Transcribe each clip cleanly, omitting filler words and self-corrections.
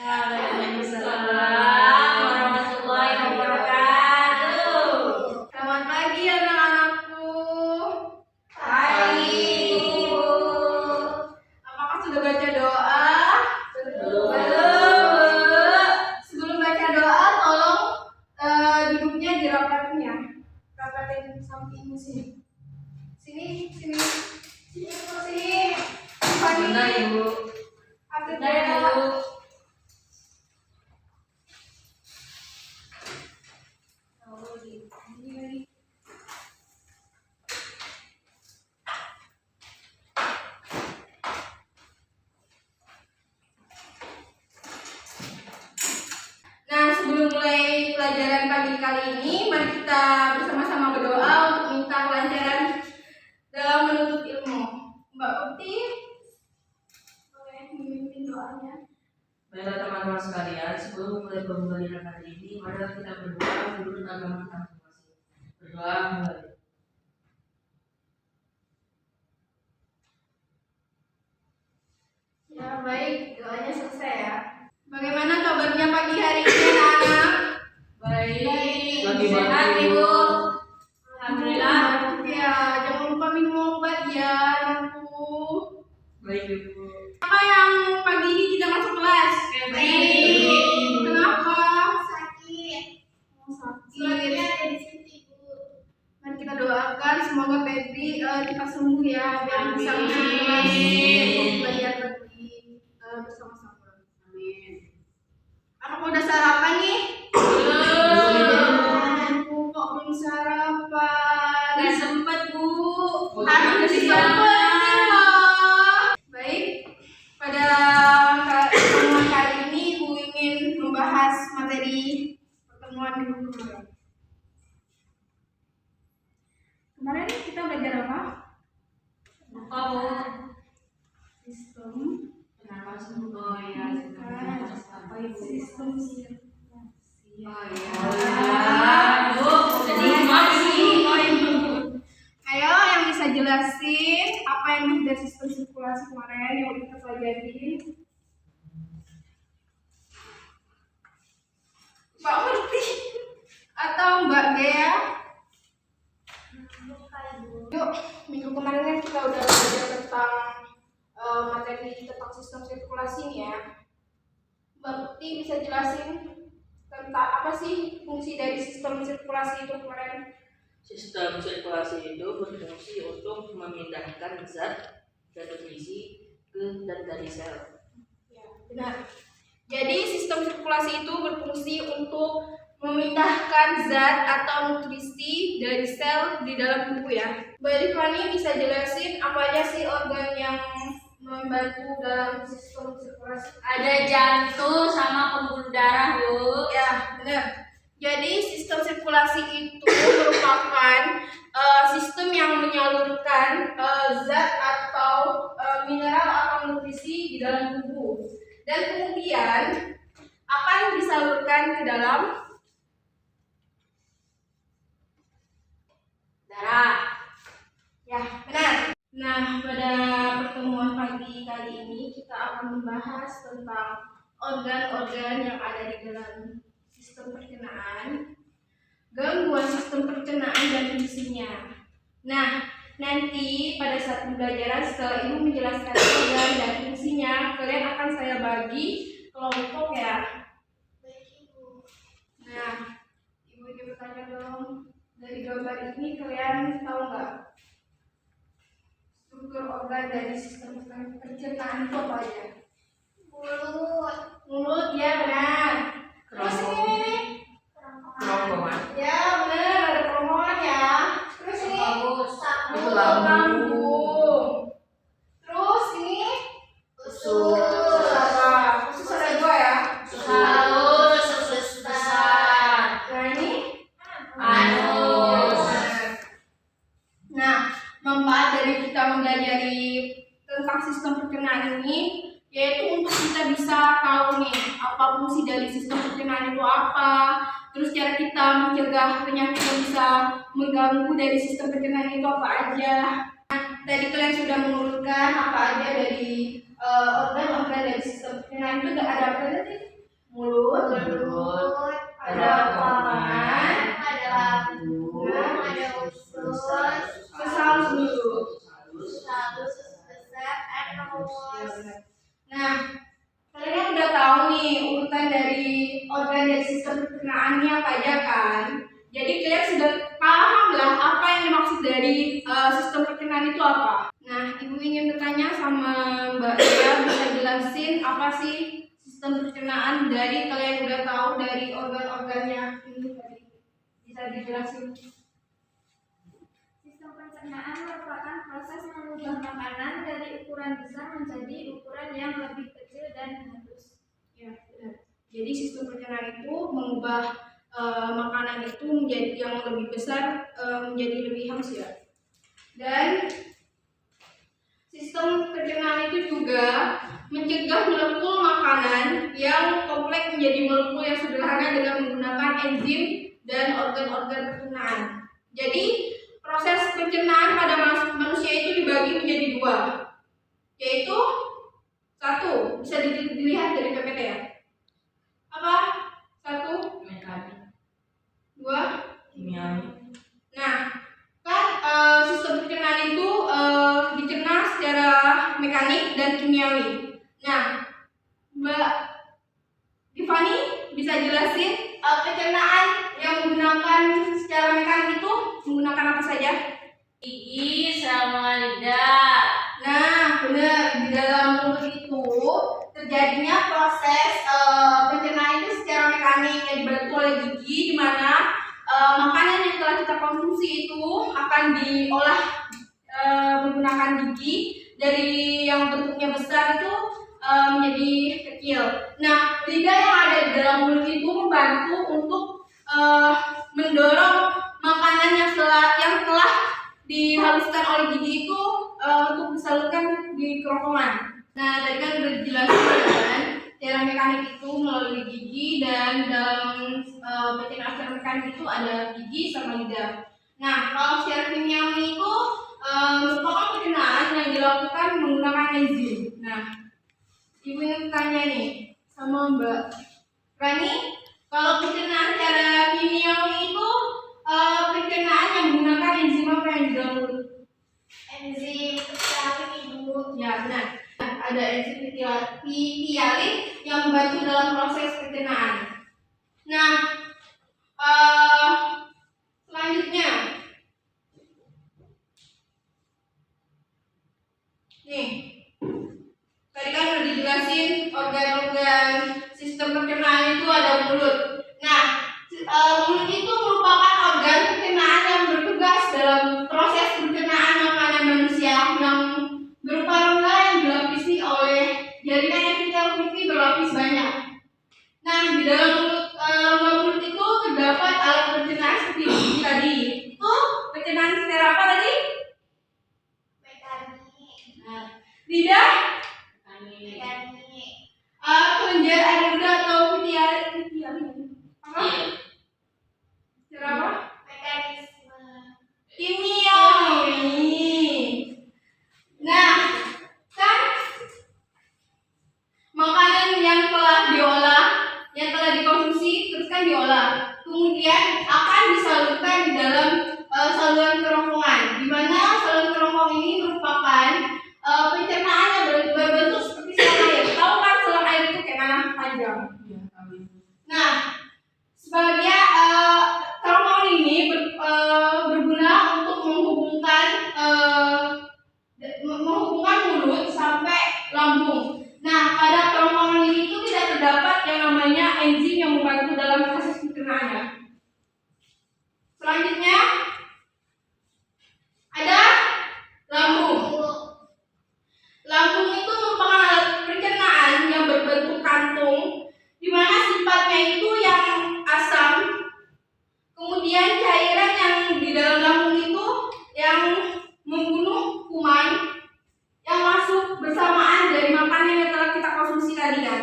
Waalaikumsalam warahmatullahi wabarakatuh. Selamat pagi anak-anakku. Pagi, Ibu. Apakah sudah baca doa? Belum. Sebelum baca doa, tolong duduknya dirapatin ya. Rapatin sampingmu sini. Sini. Benar, Ibu. Ambil Benar, doa. Ibu. Nah, sebelum mulai pelajaran pagi kali ini, mari kita bersama-sama berdoa untuk minta kelancaran dalam menuntut ilmu. Mbak Putih, boleh memimpin doanya. Baiklah teman-teman sekalian, sebelum mulai pembelajaran hari ini, mari kita berdoa menurut agama kita masing-masing. Berdoa mulai. Ya, baik, doanya selesai ya. Bagaimana kabarnya pagi hari ini anak-anak? Baik. Sehat, Ibu. Alhamdulillah. Ya, jangan lupa minum obat ya, anakku. Baik, Ibu. Siapa yang pagi ini tidak masuk kelas? Febri. Kenapa? Sakit. Sakit. Ada di situ, Bu. Mari kita doakan semoga Febri cepat sembuh ya, biar bisa Amin. masuk kelas untuk belajar lagi bersama-sama. Amin. Anak udah sarapan nih? Aku kok belum sarapan? Nggak sempat, Bu. Harus disempet loh. Baik, pada pertemuan kali ini Ibu ingin membahas materi pertemuan minggu kemarin. Kemarin kita belajar apa? Apa, Bu? Sistem. Kenapa sembuh? Oh iya, apa Ibu? Sistem sirkulasi. Oh iya. Bu, jadi gimana sih? Oh, Ibu. Ayo yang bisa jelasin apa yang dari sistem sirkulasi kemarin yang kita pelajari? Mbak Murti atau Mbak Gea? Yuk, minggu kemarin kan kita udah belajar tentang materi tentang sistem sirkulasi nih ya. Mbak Putih bisa jelasin tentang apa sih fungsi dari sistem sirkulasi itu kemarin? Sistem sirkulasi itu berfungsi untuk memindahkan zat dan nutrisi ke dan dari sel. Ya, benar. Jadi sistem sirkulasi itu berfungsi untuk memindahkan zat atau nutrisi dari sel di dalam tubuh ya. Mbak Rifani bisa jelasin apa aja sih organ yang membantu dalam sistem sirkulasi? Ada jantung sama pembuluh darah, Bu. Ya, benar. Jadi sistem sirkulasi itu merupakan sistem yang menyalurkan zat atau mineral atau nutrisi di dalam tubuh. Dan kemudian apa yang disalurkan ke dalam Darah. ya, benar. Nah, pada pertemuan pagi kali ini kita akan membahas tentang organ-organ yang ada di dalam sistem pencernaan, gangguan sistem pencernaan dan fungsinya. Nah, nanti pada saat pembelajaran setelah Ibu menjelaskan organ dan fungsinya, kalian akan saya bagi kelompok ya. Baik, Ibu. Nah, Ibu bertanya dong, dari gambar ini kalian tahu nggak struktur organ dari sistem pencernaan itu apa aja? Mulut. Mulut, ya benar. Terus ini nih. Kerongkongan. Ya benar, ada kerongkongan ya. Terus ini Itu lambung. lambung. Terus ini Usus. apa? Usus ada dua ya. Halus, usus besar. Nah ini Anus. Nah, manfaat dari kita mempelajari tentang sistem pencernaan ini yaitu untuk kita bisa tahu nih apa fungsi dari sistem pencernaan itu apa, terus cara kita mencegah penyakit yang bisa mengganggu dari sistem pencernaan itu apa aja. Nah, tadi kalian sudah mengurutkan apa aja dari organ-organ dari sistem pencernaan itu ada apa tadi? mulut, ada kerongkongan, ada lambung, ada usus, sesaus dulu. Lalu sebesar anus. Nah, kalian udah tahu nih urutan dari organ dan sistem pencernaannya apa aja kan? Jadi kalian sudah paham lah apa yang dimaksud dari sistem pencernaan itu apa. Nah, ibu ingin bertanya sama Mbak Dea, bisa jelasin apa sih sistem pencernaan dari kalian udah tahu dari organ-organnya ini tadi? Bisa dijelasin? Sistem pencernaan merupakan proses mengubah makanan dari ukuran besar menjadi ukuran yang lebih kecil dan halus. Ya, benar. Jadi sistem pencernaan itu mengubah makanan itu menjadi yang lebih besar, menjadi lebih halus ya. Dan sistem pencernaan itu juga mencegah molekul makanan yang kompleks menjadi molekul yang sederhana dengan menggunakan enzim dan organ-organ pencernaan. Jadi proses pencernaan pada manusia itu dibagi menjadi dua, yaitu satu, bisa dilihat dari PPT ya. Apa? Satu, mekanik, dua, kimiawi. Nah, kan sistem pencernaan itu dicerna secara mekanik dan kimiawi. Nah, Mbak Tiffany bisa jelasin pencernaan yang menggunakan secara mekanik itu menggunakan apa saja? Gigi sama lidah. Nah, benar, di dalam mulut itu terjadinya proses pencernaan itu secara mekanik yang dibantu oleh gigi, di mana makanan yang telah kita konsumsi itu akan diolah menggunakan gigi dari yang bentuknya besar itu menjadi kecil. Nah, lidah yang ada di dalam mulut itu membantu untuk mendorong makanan yang telah dihaluskan oleh gigi itu untuk disalurkan di kerongkongan. Nah, tadi kan udah dijelaskan kan, secara mekanik itu melalui gigi, dan dalam pencernaan secara mekanik itu ada gigi sama lidah. Nah, kalau secara kimiawi itu merupakan pencernaan yang dilakukan menggunakan enzim. Nah, ibu ingin tanya nih sama Mbak Rani, kalau pencernaan secara kimiawi itu pencernaan yang menggunakan enzim apa yang di dalam mulut? Enzim pecah ibu. Ya, benar. Ada enzim pitialin yang membantu dalam proses pencernaan. Nah, selanjutnya, nih, tadi kan udah dijelasin organ-organ sistem pencernaan itu ada mulut. Nah, mulut itu merupakan organ pencernaan yang bertugas dalam proses pencernaan makanan manusia yang berupa rongga yang dilapisi oleh jaringan epitel pipi berlapis banyak. Nah, di dalam rongga mulut itu terdapat alat pencernaan seperti gigi tadi. Itu pencernaan secara apa tadi? Mekanik. Nah, lidah, Mekanik. kelenjar air lidah atau pitialin. Apa? Secara apa? Mekanisme. Kimiawi. Nah, kan makanan yang telah diolah, yang telah dikonsumsi terus kan diolah, kemudian akan disalurkan di dalam saluran kerongkongan, di mana saluran kerongkongan ini merupakan pencernaan yang berbentuk seperti selang air. Tahu kan selang air itu kayak mana, panjang? Ya, kami. Nah, sebagai kerongkongan ini berguna untuk menghubungkan mulut sampai lambung. Nah, pada kerongkongan ini itu tidak terdapat yang namanya enzim yang membantu dalam proses pencernaannya. Selanjutnya ada lambung. Lambung itu merupakan alat pencernaan yang berbentuk kantung, di mana sifatnya itu yang asam. Kemudian cairan yang di dalam lambung itu yang membunuh kuman yang masuk bersamaan dari makanan yang telah kita konsumsi tadi kan.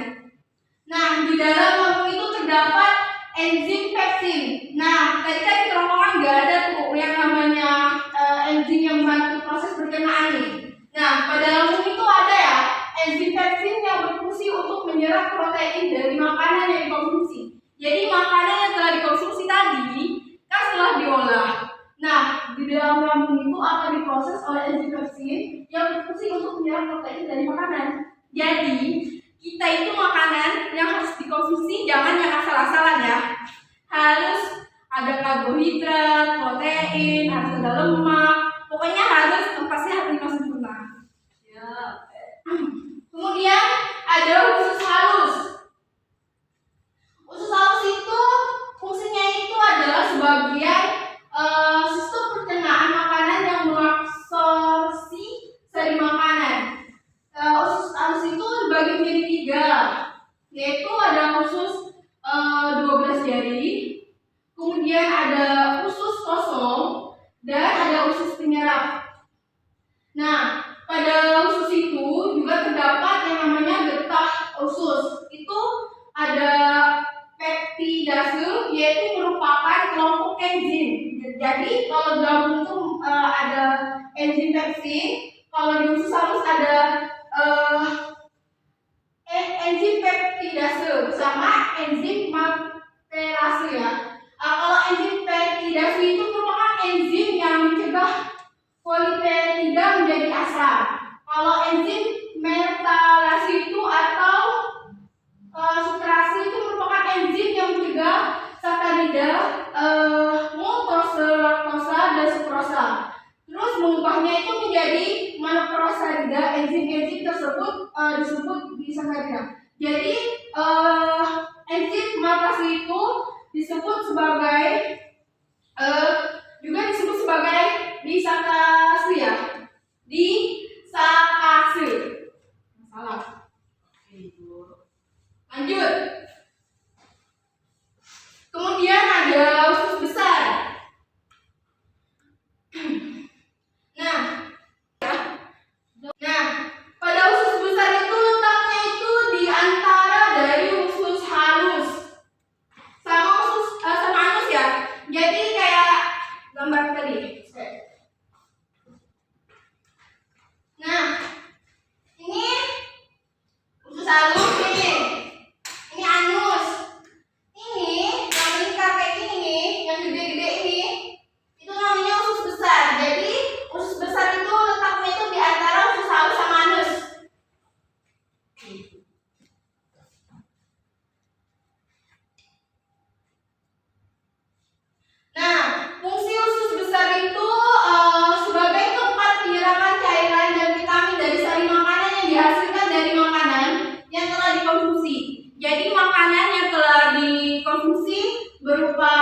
Nah, di dalam lambung itu terdapat enzim pepsin. Nah, tadi kan di kerongkongan nggak ada tuh yang namanya enzim yang membantu proses pencernaan nih. Nah, pada lambung itu ada ya enzim pepsin yang berfungsi untuk menyerap protein dari makanan yang dikonsumsi. Jadi makanan yang telah dikonsumsi tadi kan setelah diolah. Nah, di dalam lambung itu akan diproses oleh enzim pepsin yang berfungsi untuk menyerap protein dari makanan. Jadi kita itu makanan yang harus dikonsumsi jangan yang asal-asalan ya. Harus ada karbohidrat, protein, harus ada lemak. Pokoknya harus empatnya harus sempurna. Ya. Kemudian ada usus halus. Usus halus itu fungsinya itu adalah sebagian sistem pencernaan makanan yang mengabsorpsi sari makanan. Usus halus itu dibagi menjadi 3, yaitu ada usus 12 jari, kemudian ada usus kosong, dan ada usus penyerap. Nah, pada usus itu juga terdapat yang namanya getah usus. Itu ada peptidase, yaitu merupakan kelompok enzim. Jadi kalau di lambung itu ada enzim pepsin, kalau di usus halus ada enzim peptidase sama enzim malterase ya. Kalau enzim peptidase itu merupakan enzim yang mencegah polipeptida menjadi asam. Kalau enzim malterase itu atau sukrase itu merupakan enzim yang mencegah sakarida, maltose, laktosa, dan sukrosa. Terus mengubahnya itu menjadi monosakarida. Enzim-enzim tersebut disebut disakarida. Jadi enzim maltase itu disebut sebagai juga disebut sebagai disakase ya. Disakase. Salah. Oke, Ibu. Lanjut. Kemudian ada usus besar. Nah, pada usus besar itu letaknya itu di antara dari usus halus sama anus ya. Jadi kayak gambar tadi. Nah, ini usus halus ini anus. Ini yang lingkar kayak gini nih, yang gede-gede ini, itu namanya usus besar. Jadi usus besar itu letaknya itu di antara usus halus sama anus. Nah, fungsi usus besar itu sebagai tempat penyerapan cairan dan vitamin dari sari makanan yang dihasilkan dari makanan yang telah dikonsumsi. Jadi makanan yang telah dikonsumsi berupa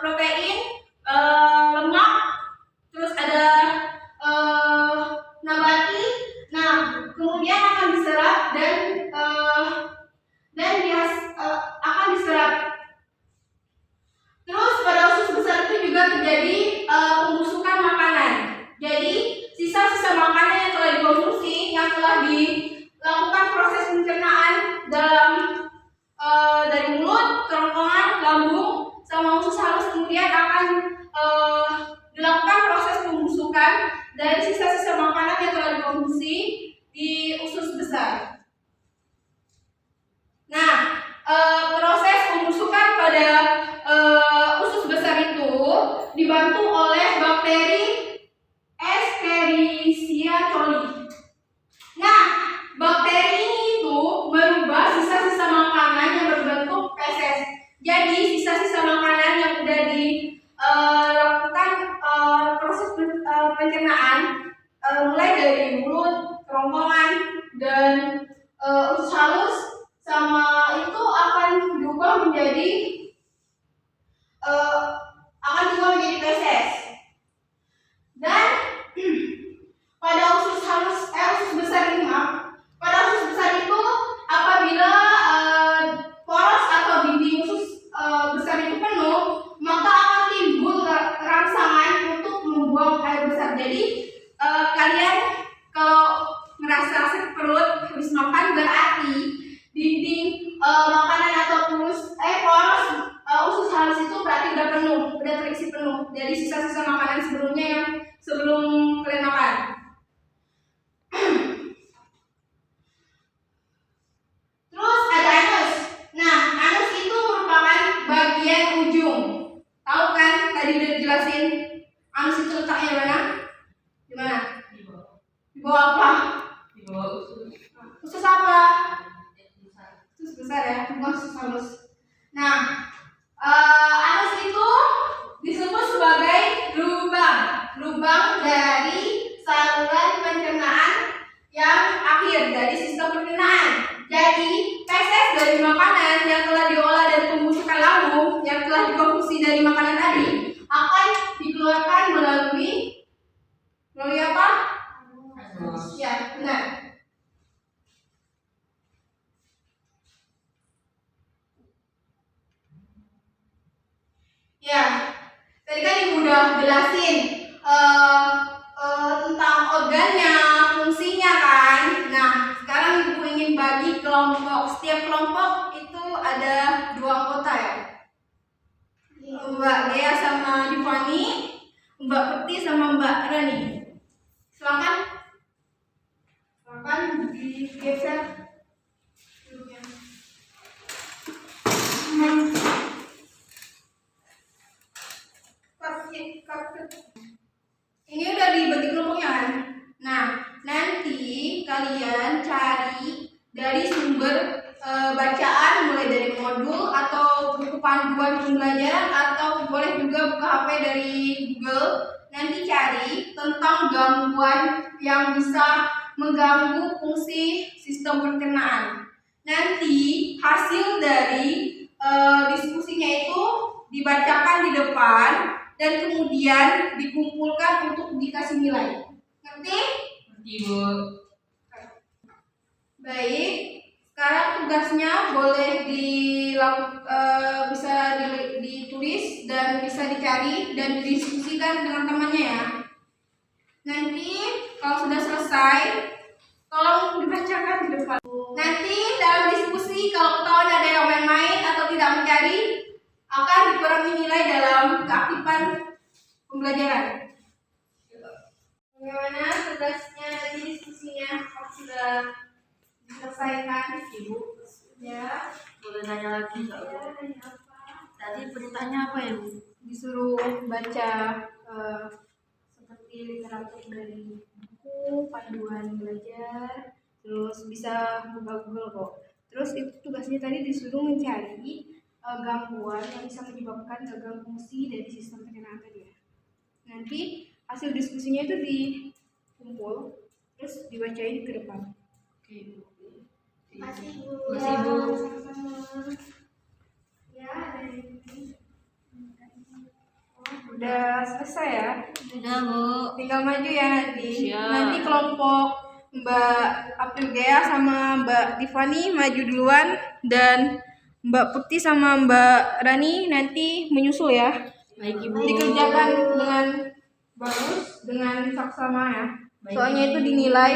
protein, lemak, terus ada nabati. Nah, kemudian akan diserap dan akan diserap. Terus pada usus besar itu juga terjadi pembusukan makanan. Jadi sisa-sisa makanan yang telah dikonsumsi, yang telah dilakukan proses pencernaan dari mulut, kerongkongan, lambung, sama usus halus, kemudian akan dilakukan proses pembusukan dari sisa-sisa makanan yang telah dikonsumsi di usus besar. Nah, proses pembusukan pada usus besar itu dibantu oleh bakteri Escherichia coli. Nah, bakteri ini itu merubah sisa-sisa makanan yang berbentuk feses. Jadi sisa-sisa makanan yang sudah dilakukan proses pencernaan mulai dari mulut, kerongkongan, dan usus halus sama itu akan diubah menjadi feses. Dan pada usus besar ini, pada usus besar itu apabila poros atau dinding usus besar itu penuh, maka akan timbul rangsangan untuk membuang air besar. Jadi kalian kalau ngerasa sakit perut habis makan, berarti dinding makanan atau poros usus halus itu berarti udah penuh, udah terisi penuh dari sisa-sisa makanan sebelumnya yang sebelum kalian makan. ya, bukan usus halus. Nah, anus itu disebut sebagai lubang dari saluran pencernaan yang akhir dari sistem pencernaan. Jadi, feses dari makanan yang telah diolah dari pembusukan lambung yang telah dikonsumsi dari makanan tadi akan dikeluarkan melalui apa? Ya, benar. Ya, tadi kan ibu udah jelasin tentang organnya, fungsinya kan. Nah, sekarang ibu ingin bagi kelompok. Setiap kelompok itu ada 2 anggota ya. Mbak Dea sama Divani, Mbak Peti sama Mbak Rani. Silakan digeser dulunya. Ini udah dibagi kelompoknya kan? Nah, nanti kalian cari dari sumber bacaan mulai dari modul atau buku panduan pembelajaran atau boleh juga buka HP dari Google. Nanti cari tentang gangguan yang bisa mengganggu fungsi sistem pencernaan. Nanti hasil dari diskusinya itu dibacakan di depan dan kemudian dikumpulkan untuk dikasih nilai. Ngerti? Ngerti, Bu. Baik. Sekarang tugasnya boleh bisa ditulis dan bisa dicari dan didiskusikan dengan temannya ya. Nanti kalau sudah selesai, tolong dibacakan di depan. Nanti dalam diskusi kalau ketahuan ada yang main-main atau tidak mencari, akan dikurangi nilai dalam keaktifan pembelajaran. Bagaimana tugasnya nanti diskusinya? Kalau sudah diselesaikan, Ibu? Ya. Boleh nanya lagi nggak, Bu? Ya, nanya apa? Tadi perintahnya apa ya, Bu? Disuruh baca seperti literatur dari buku, panduan belajar, terus bisa buka Google kok. Terus itu tugasnya tadi disuruh mencari gangguan yang bisa menyebabkan gagal fungsi dari sistem pencernaan tadi ya. Nanti hasil diskusinya itu dikumpul, terus dibacain ke depan. Oke, Bu. Masih Bu. Masih, Bu. Sama-sama. Ya, dari ini. Udah selesai ya? Sudah, Bu. Tinggal maju ya nanti. Siap. Nanti kelompok Mbak April Gea sama Mbak Tiffany maju duluan dan Mbak Putih sama Mbak Rani nanti menyusul ya. Baik, Ibu. Dikerjakan dengan bagus, dengan saksama ya. Baik, Soalnya Ibu. itu dinilai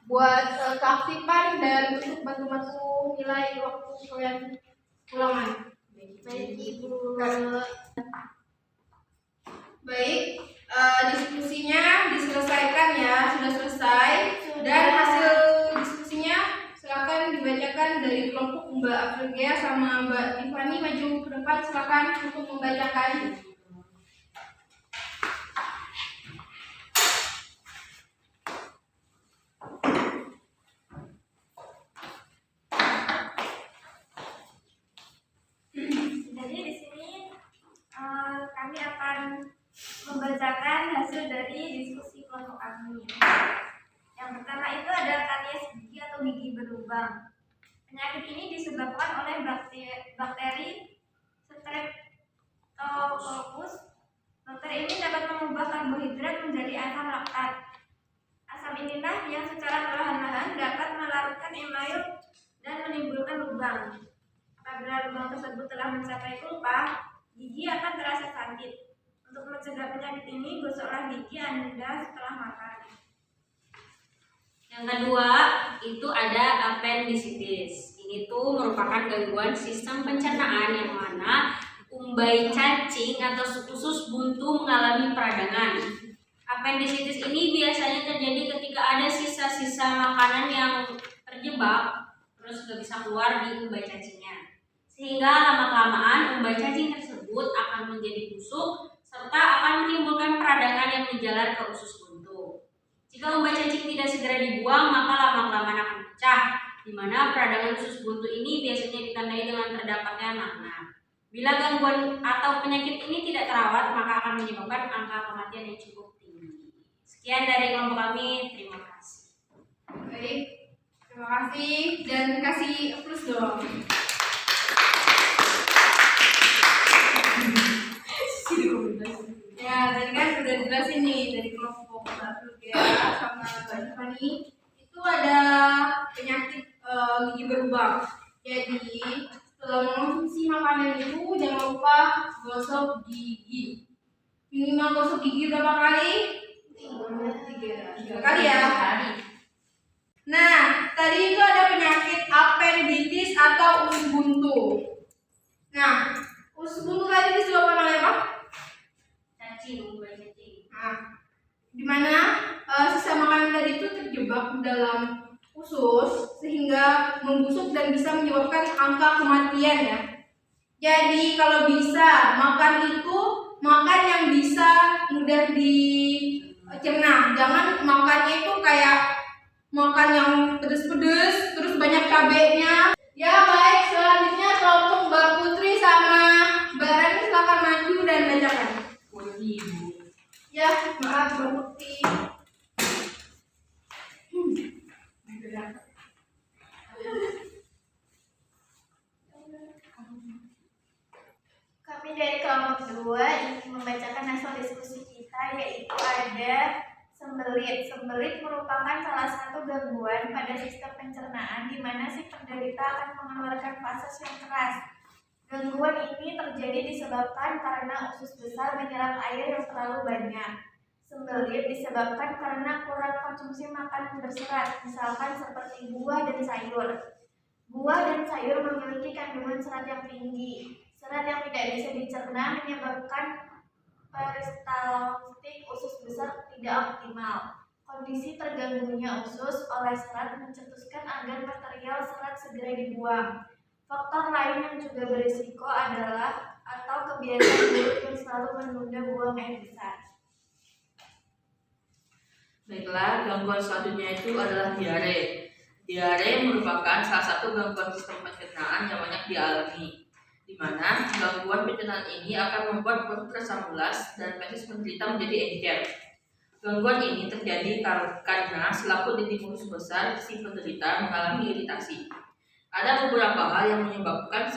buat keaktifan dan untuk bantu-bantu nilai waktu kalian ulangan. Baik Ibu. Baik, diskusinya diselesaikan ya, sudah selesai. Dan hasil diskusinya silakan dibacakan dari kelompok Mbak April Gea sama Mbak Tiffany maju ke depan, silakan untuk membacakan. Jadi di sini kami akan membacakan hasil dari diskusi kelompok kami. Yang pertama itu ada karies gigi atau gigi berlubang. Penyakit ini disebabkan oleh bakteri Streptococcus. Bakteri ini dapat mengubah karbohidrat menjadi asam laktat. Asam inilah yang secara perlahan-lahan dapat melarutkan email dan menimbulkan lubang. Apabila lubang tersebut telah mencapai pulpa, gigi akan terasa sakit. Untuk mencegah penyakit ini, gosoklah gigi Anda setelah makan. Yang kedua, itu ada appendicitis. Ini tuh merupakan gangguan sistem pencernaan yang mana umbai cacing atau usus buntu mengalami peradangan. Appendicitis ini biasanya terjadi ketika ada sisa-sisa makanan yang terjebak terus gak bisa keluar di umbai cacingnya. Sehingga lama-kelamaan umbai cacing tersebut akan menjadi busuk serta akan menimbulkan peradangan yang menjalar ke usus buntu. Jika umbai cacing tidak segera dibuang, maka lama-kelamaan akan pecah di mana peradangan usus buntu ini biasanya ditandai dengan terdapatnya nanah. Bila gangguan atau penyakit ini tidak terawat, maka akan menyebabkan angka kematian yang cukup tinggi. Sekian dari kelompok kami, terima kasih. Baik, terima kasih dan kasih plus dong. Ya, tadi kan sudah dijelasin nih dari kelompok 1 ya sama Mbak Tiffany itu ada penyakit gigi berlubang. Jadi setelah mengonsumsi makanan itu jangan lupa gosok gigi. Minimal gosok gigi berapa kali? 3 kali ya. Nah, tadi itu ada penyakit apenditis atau usus buntu. Nah, usus buntu tadi disebabkan oleh apa? Cacing. Nah, di mana sisa makanan tadi itu terjebak dalam usus sehingga membusuk dan bisa menyebabkan angka kematian ya. Jadi kalau bisa makan itu makan yang bisa mudah dicerna. Jangan makannya itu kayak makan yang pedes-pedes terus banyak cabenya. Ya baik, selanjutnya kelompok Mbak Putri sama Mbak Rani silakan maju dan bacakan. Ya, maaf Mbak Putri. Kami dari kelompok 2 ingin membacakan hasil diskusi kita, yaitu ada sembelit. Sembelit merupakan salah satu gangguan pada sistem pencernaan di mana si penderita akan mengeluarkan fases yang keras. Gangguan ini terjadi disebabkan karena usus besar menyerap air yang terlalu banyak. Sembelit disebabkan karena kurang konsumsi makanan berserat, misalkan seperti buah dan sayur. Buah dan sayur memiliki kandungan serat yang tinggi. Serat yang tidak bisa dicerna menyebabkan peristaltik usus besar tidak optimal. Kondisi terganggunya usus oleh serat mencetuskan agar material serat segera dibuang. Faktor lain yang juga berisiko adalah atau kebiasaan buruk yang selalu menunda buang air besar. Baiklah, gangguan selanjutnya itu adalah diare. Diare merupakan salah satu gangguan sistem pencernaan yang banyak dialami, di mana gangguan pencernaan ini akan membuat perut terasa mulas dan feses penderita menjadi encer. Gangguan ini terjadi karena selaput dinding usus besar si penderita mengalami iritasi. Ada beberapa hal yang menyebabkan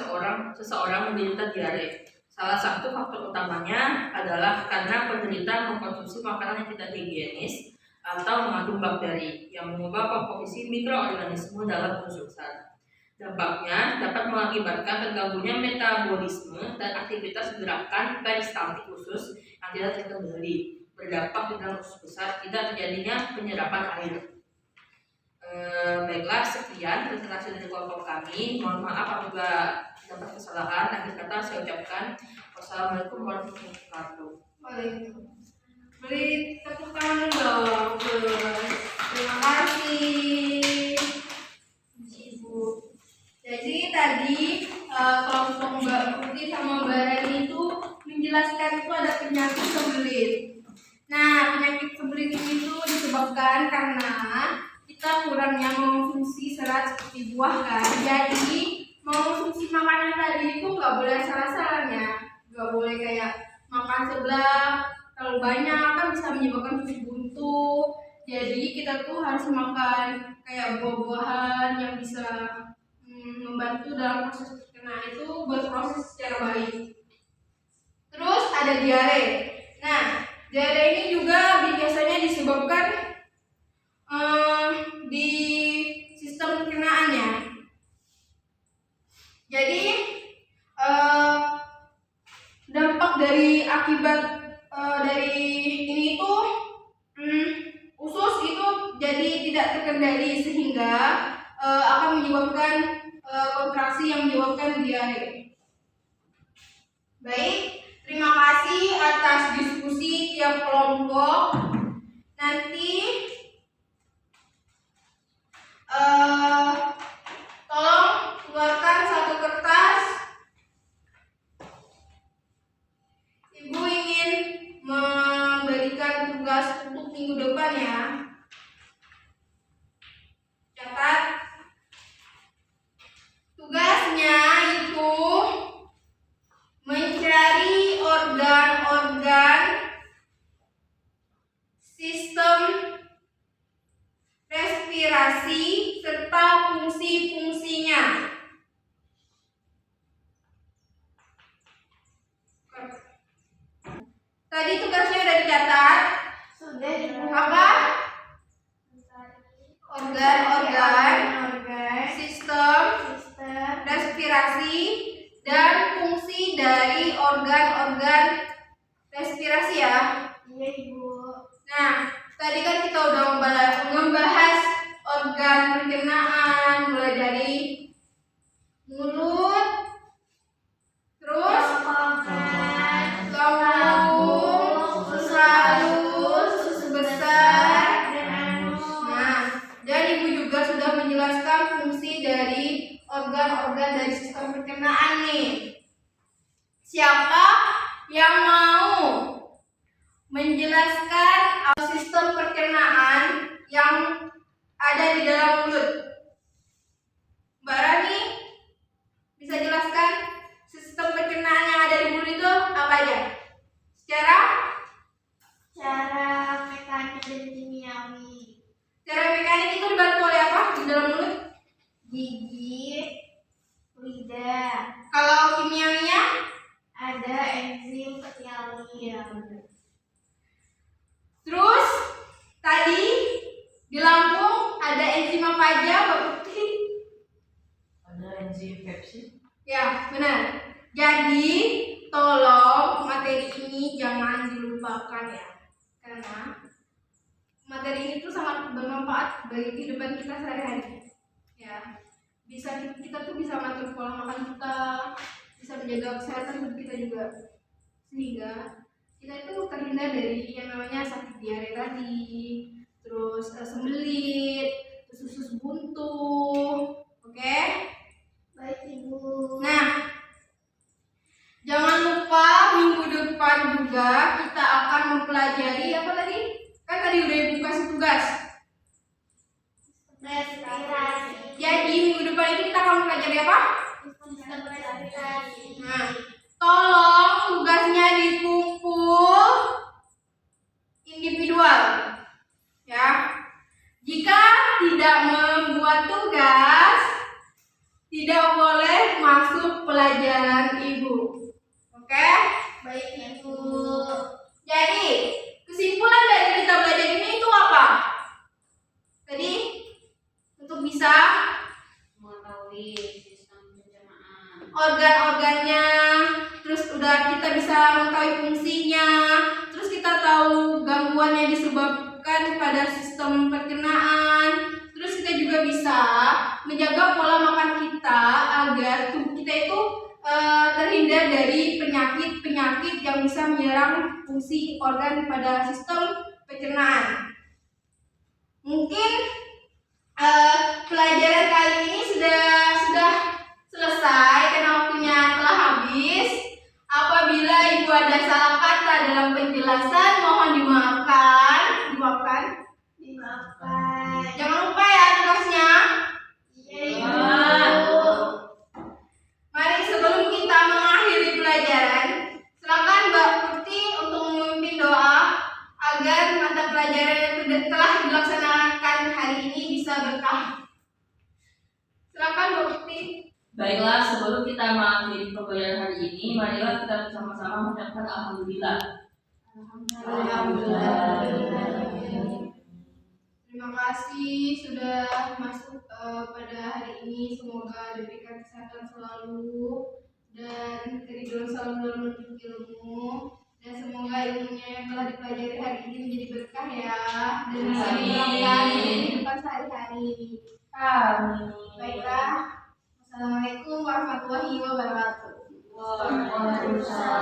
seseorang menderita diare. Salah satu faktor utamanya adalah karena penderita mengkonsumsi makanan yang tidak higienis atau mengandung bakteri yang mengubah komposisi mikroorganisme dalam usus besar. Dampaknya dapat mengakibatkan terganggunya metabolisme dan aktivitas gerakan peristaltik usus yang tidak terkendali. Berdampak di dalam usus besar, tidak terjadinya penyerapan air. Baiklah, sekian presentasi dari kelompok kami. Mohon maaf apabila dapat kesalahan. Akhir kata saya ucapkan wassalamualaikum warahmatullahi wabarakatuh. Waalaikumsalam. Beri tepuk tangan dong. Terima kasih Ibu. Jadi tadi kelompok Mbak Putri sama Mbak Rani itu menjelaskan itu ada penyakit sembelit. Nah, penyakit sembelit itu disebabkan karena kita kurangnya mengonsumsi serat seperti buah kan. Jadi mengonsumsi makanan tadi itu nggak boleh salah-salahnya. Nggak boleh kayak makan sebelah terlalu banyak kan bisa menyebabkan usus buntu. Jadi kita tuh harus makan kayak buah-buahan yang bisa membantu dalam proses pencernaan itu berproses secara baik. Terus ada diare. Nah, diare ini juga biasanya disebabkan di sistem pencernaannya. Jadi dampak dari akibat dari ini itu usus itu jadi tidak terkendali sehingga akan menyebabkan kontraksi yang menyebabkan diare. Baik, terima kasih atas diskusi tiap kelompok. Nanti tolong keluarkan satu kertas. Ibu ingin memberikan tugas untuk minggu depan ya. Catat dan fungsi dari organ-organ respirasi ya. Iya, Ibu. Nah, tadi kan kita udah membahas organ pencernaan mulai dari mulut, terus lambung, usus halus, usus besar. Nah, dan Ibu juga sudah menjelaskan fungsi dari organ-organ dari sistem pencernaan nih. Siapa yang mau menjelaskan sistem pencernaan yang ada di dalam mulut? Mbak Rani, bisa jelaskan sistem pencernaan yang ada di mulut itu apa aja? Secara mekanik dan kimiawi. secara mekanik itu dibantu oleh apa di dalam mulut? Gigi, lidah, Kalau kimiawinya ada enzim penyalin. terus tadi di lambung ada enzim apa aja, Mbak Putri? Ada enzim pepsin. Ya, benar. Jadi, tolong materi ini jangan dilupakan ya. Karena materi ini tuh sangat bermanfaat bagi kehidupan kita sehari-hari. Ya. Kita tuh bisa ngatur pola makan kita, bisa menjaga kesehatan tubuh kita juga. Sehingga kita itu terhindar dari yang namanya sakit diare tadi, terus sembelit, terus usus buntu. Oke? Baik, Ibu. Nah, jangan lupa minggu depan juga kita akan mempelajari apa tadi? Kan tadi udah Ibu kasih tugas. Respirasi. Jadi minggu depan itu kita akan mempelajari apa? Sistem respirasi. Nah, tolong tugasnya dikumpul individual. Ya. Jika tidak membuat tugas, tidak boleh masuk pelajaran Ibu. Oke? Baik, Ibu. Jadi, kesimpulan dari kita belajar ini itu apa? Tadi, untuk bisa Mengetahui sistem pencernaan. organ-organnya, terus udah kita bisa mengetahui fungsinya, terus kita tahu gangguannya disebabkan pada sistem pencernaan, terus kita juga bisa menjaga pola makan kita agar tubuh kita itu terhindar dari penyakit-penyakit yang bisa menyerang fungsi organ pada sistem pencernaan. Mungkin pelajaran kali ini sudah selesai karena waktunya telah habis. Apabila Ibu ada salah kata dalam penjelasan, mohon dimaafkan. Jangan lupa ya tugasnya. Iya, Ibu. Mari sebelum kita mengakhiri pelajaran, silakan Mbak Putih untuk memimpin doa agar mata pelajaran yang telah dilaksanakan hari ini bisa berkah. Silakan Mbak Putih. Baiklah, sebelum kita mengakhiri pembelajaran hari ini, marilah kita bersama-sama mengucapkan alhamdulillah. Terima kasih sudah masuk pada hari ini. Semoga diberikan kesehatan selalu dan keriduan selalu dalam menuntut ilmu, dan semoga ilmunya yang telah dipelajari hari ini menjadi berkah ya, dan bisa diterapkan di kehidupan sehari-hari. Amin. Baiklah, wassalamualaikum warahmatullahi wabarakatuh. Waalaikumsalam.